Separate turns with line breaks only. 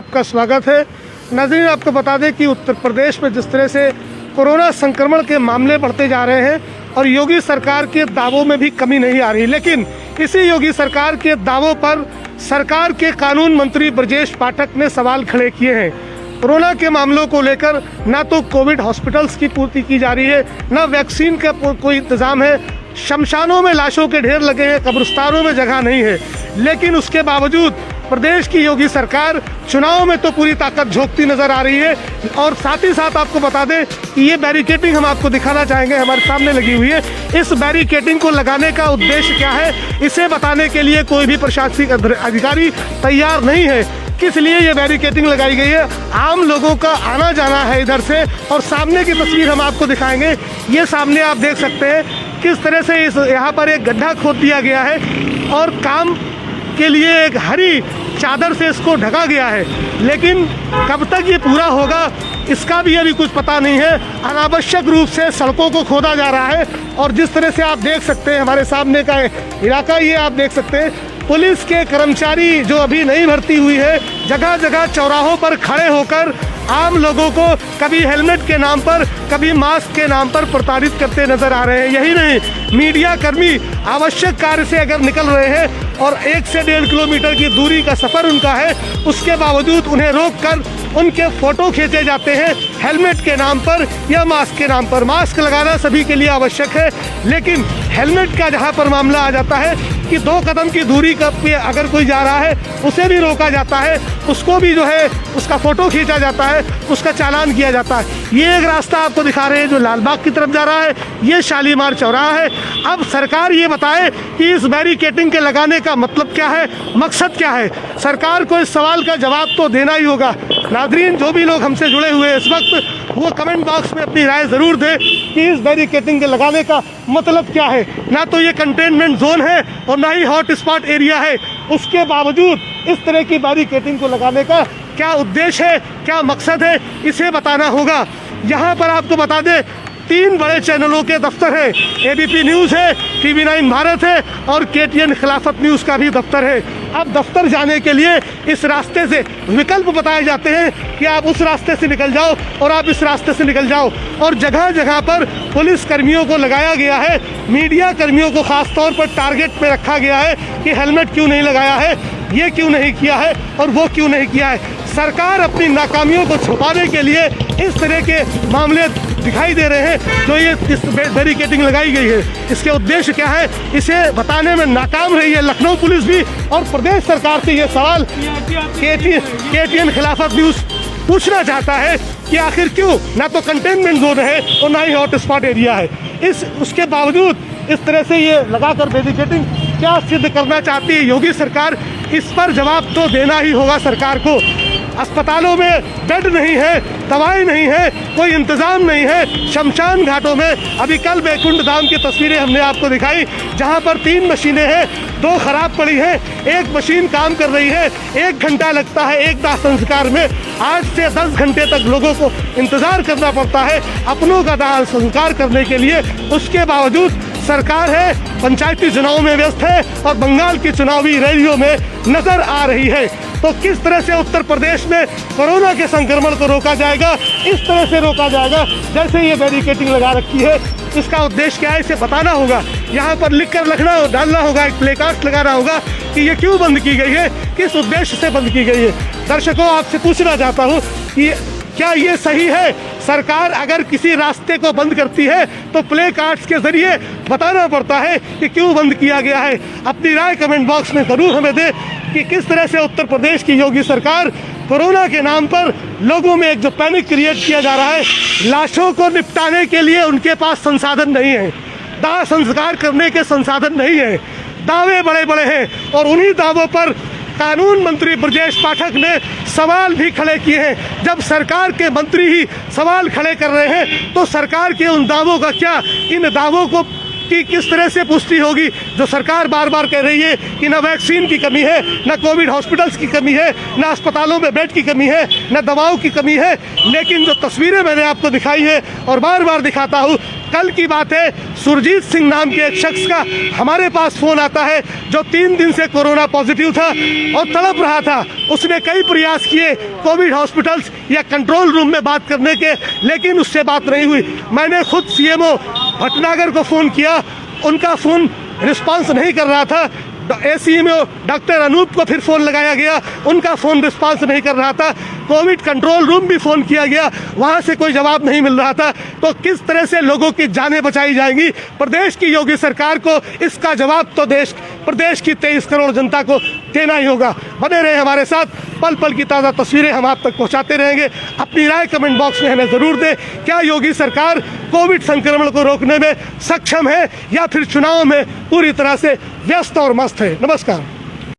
आपका स्वागत है। नाज़रीन, आपको बता दें कि उत्तर प्रदेश में जिस तरह से कोरोना संक्रमण के मामले बढ़ते जा रहे हैं और योगी सरकार के दावों में भी कमी नहीं आ रही, लेकिन इसी योगी सरकार के दावों पर सरकार के कानून मंत्री ब्रजेश पाठक ने सवाल खड़े किए हैं। कोरोना के मामलों को लेकर ना तो कोविड हॉस्पिटल्स की पूर्ति की जा रही है, ना वैक्सीन का कोई इंतज़ाम है, शमशानों में लाशों के ढेर लगे हैं, कब्रिस्तानों में जगह नहीं है। लेकिन उसके बावजूद प्रदेश की योगी सरकार चुनाव में तो पूरी ताकत झोंकती नजर आ रही है। और साथ ही साथ आपको बता दें कि ये बैरिकेडिंग हम आपको दिखाना चाहेंगे, हमारे सामने लगी हुई है। इस बैरिकेडिंग को लगाने का उद्देश्य क्या है, इसे बताने के लिए कोई भी प्रशासनिक अधिकारी तैयार नहीं है। किस लिए ये बैरिकेडिंग लगाई गई है, आम लोगों का आना जाना है इधर से। और सामने की तस्वीर हम आपको दिखाएंगे। ये सामने आप देख सकते हैं किस तरह से इस यहाँ पर एक गड्ढा खोद दिया गया है और काम के लिए एक हरी चादर से इसको ढका गया है। लेकिन कब तक ये पूरा होगा इसका भी अभी कुछ पता नहीं है। अनावश्यक रूप से सड़कों को खोदा जा रहा है और जिस तरह से आप देख सकते हैं हमारे सामने का इलाका, ये आप देख सकते हैं पुलिस के कर्मचारी जो अभी नहीं भर्ती हुई है, जगह जगह चौराहों पर खड़े होकर आम लोगों को कभी हेलमेट के नाम पर, कभी मास्क के नाम पर प्रताड़ित करते नजर आ रहे हैं। यही नहीं, मीडिया कर्मी आवश्यक कार्य से अगर निकल रहे हैं और 1 से 1.5 किलोमीटर की दूरी का सफ़र उनका है, उसके बावजूद उन्हें रोककर उनके फ़ोटो खींचे जाते हैं हेलमेट के नाम पर या मास्क के नाम पर। मास्क लगाना सभी के लिए आवश्यक है, लेकिन हेलमेट का जहाँ पर मामला आ जाता है कि 2 कदम की दूरी पे अगर कोई जा रहा है उसे भी रोका जाता है, उसको भी जो है उसका फ़ोटो खींचा जाता है, उसका चालान किया जाता है। ये एक रास्ता आपको दिखा रहे हैं जो लालबाग की तरफ जा रहा है, ये शालीमार चौराहा है। अब सरकार ये बताए कि इस बैरिकेडिंग के लगाने का मतलब क्या है, मकसद क्या है। सरकार को इस सवाल का जवाब तो देना ही होगा। नाज़रीन, जो भी लोग हमसे जुड़े हुए हैं इस वक्त, वो कमेंट बॉक्स में अपनी राय ज़रूर दें कि इस बैरिकेडिंग के लगाने का मतलब क्या है। ना तो ये कंटेनमेंट जोन है और ना ही हॉट स्पॉट एरिया है, उसके बावजूद इस तरह की बैरिकेडिंग को लगाने का क्या उद्देश्य है, क्या मकसद है, इसे बताना होगा। यहाँ पर आपको बता दें 3 बड़े चैनलों के दफ्तर हैं, एबीपी न्यूज़ है, TV9 भारत है और KTN खिलाफत न्यूज़ का भी दफ्तर है। अब दफ्तर जाने के लिए इस रास्ते से विकल्प बताए जाते हैं कि आप उस रास्ते से निकल जाओ और आप इस रास्ते से निकल जाओ। और जगह जगह पर पुलिस कर्मियों को लगाया गया है, मीडिया कर्मियों को ख़ास तौर पर टारगेट पे रखा गया है कि हेलमेट क्यों नहीं लगाया है, ये क्यों नहीं किया है और वो क्यों नहीं किया है। सरकार अपनी नाकामियों को छुपाने के लिए इस तरह के मामले दिखाई दे रहे हैं जो ये बैरिकेडिंग लगाई गई है। इसके उद्देश्य क्या है, इसे बताने में नाकाम रही है लखनऊ पुलिस भी। और प्रदेश सरकार से ये सवाल KTN खिलाफत न्यूज़ पूछना चाहता है कि आखिर क्यों ना तो कंटेनमेंट जोन है और ना ही हॉट स्पॉट एरिया है, उसके बावजूद इस तरह से ये लगाकर बैरिकेडिंग क्या सिद्ध करना चाहती है योगी सरकार। इस पर जवाब तो देना ही होगा सरकार को। अस्पतालों में बेड नहीं है, दवाई नहीं है, कोई इंतज़ाम नहीं है। शमशान घाटों में अभी कल बैकुंठ धाम की तस्वीरें हमने आपको दिखाई, जहां पर 3 मशीनें हैं, 2 खराब पड़ी हैं, 1 मशीन काम कर रही है, 1 घंटा लगता है एक दाह संस्कार में। 8 से 10 घंटे तक लोगों को इंतज़ार करना पड़ता है अपनों का दाह संस्कार करने के लिए। उसके बावजूद सरकार है पंचायती चुनाव में व्यस्त है और बंगाल की चुनावी रैलियों में नजर आ रही है। तो किस तरह से उत्तर प्रदेश में कोरोना के संक्रमण को रोका जाएगा, इस तरह से रोका जाएगा जैसे ये बैरिकेडिंग लगा रखी है। इसका उद्देश्य क्या है, इसे बताना होगा। यहाँ पर लिख कर डालना होगा, एक प्लेकार्ड लगाना होगा कि ये क्यों बंद की गई है, किस उद्देश्य से बंद की गई है। दर्शकों, आपसे पूछना चाहता हूँ कि क्या ये सही है, सरकार अगर किसी रास्ते को बंद करती है तो प्ले कार्ड्स के जरिए बताना पड़ता है कि क्यों बंद किया गया है। अपनी राय कमेंट बॉक्स में ज़रूर हमें दें कि किस तरह से उत्तर प्रदेश की योगी सरकार कोरोना के नाम पर लोगों में एक जो पैनिक क्रिएट किया जा रहा है, लाशों को निपटाने के लिए उनके पास संसाधन नहीं है, दाह संस्कार करने के संसाधन नहीं है, दावे बड़े बड़े हैं और उन्हीं दावों पर कानून मंत्री ब्रजेश पाठक ने सवाल भी खड़े किए हैं। जब सरकार के मंत्री ही सवाल खड़े कर रहे हैं तो सरकार के उन दावों का क्या, इन दावों को की किस तरह से पुष्टि होगी जो सरकार बार बार कह रही है कि न वैक्सीन की कमी है, न कोविड हॉस्पिटल्स की कमी है, न अस्पतालों में बेड की कमी है, न दवाओं की कमी है। लेकिन जो तस्वीरें मैंने आपको दिखाई है और बार बार दिखाता हूँ कल की बात है, सुरजीत सिंह नाम के एक शख्स का हमारे पास फ़ोन आता है जो 3 दिन से कोरोना पॉजिटिव था और तड़प रहा था। उसने कई प्रयास किए कोविड हॉस्पिटल्स या कंट्रोल रूम में बात करने के, लेकिन उससे बात नहीं हुई। मैंने खुद सीएमओ भटनागर को फ़ोन किया, उनका फ़ोन रिस्पांस नहीं कर रहा था। एसीएमओ डॉक्टर अनूप को फिर फ़ोन लगाया गया, उनका फ़ोन रिस्पांस नहीं कर रहा था। कोविड कंट्रोल रूम भी फ़ोन किया गया, वहाँ से कोई जवाब नहीं मिल रहा था। तो किस तरह से लोगों की जानें बचाई जाएंगी? प्रदेश की योगी सरकार को इसका जवाब तो प्रदेश की 23 करोड़ जनता को देना ही होगा। बने रहे हमारे साथ, पल पल की ताज़ा तस्वीरें हम आप तक पहुँचाते रहेंगे। अपनी राय कमेंट बॉक्स में हमें ज़रूर दें। क्या योगी सरकार कोविड संक्रमण को रोकने में सक्षम है या फिर चुनाव में पूरी तरह से व्यस्त और मस्त है? नमस्कार।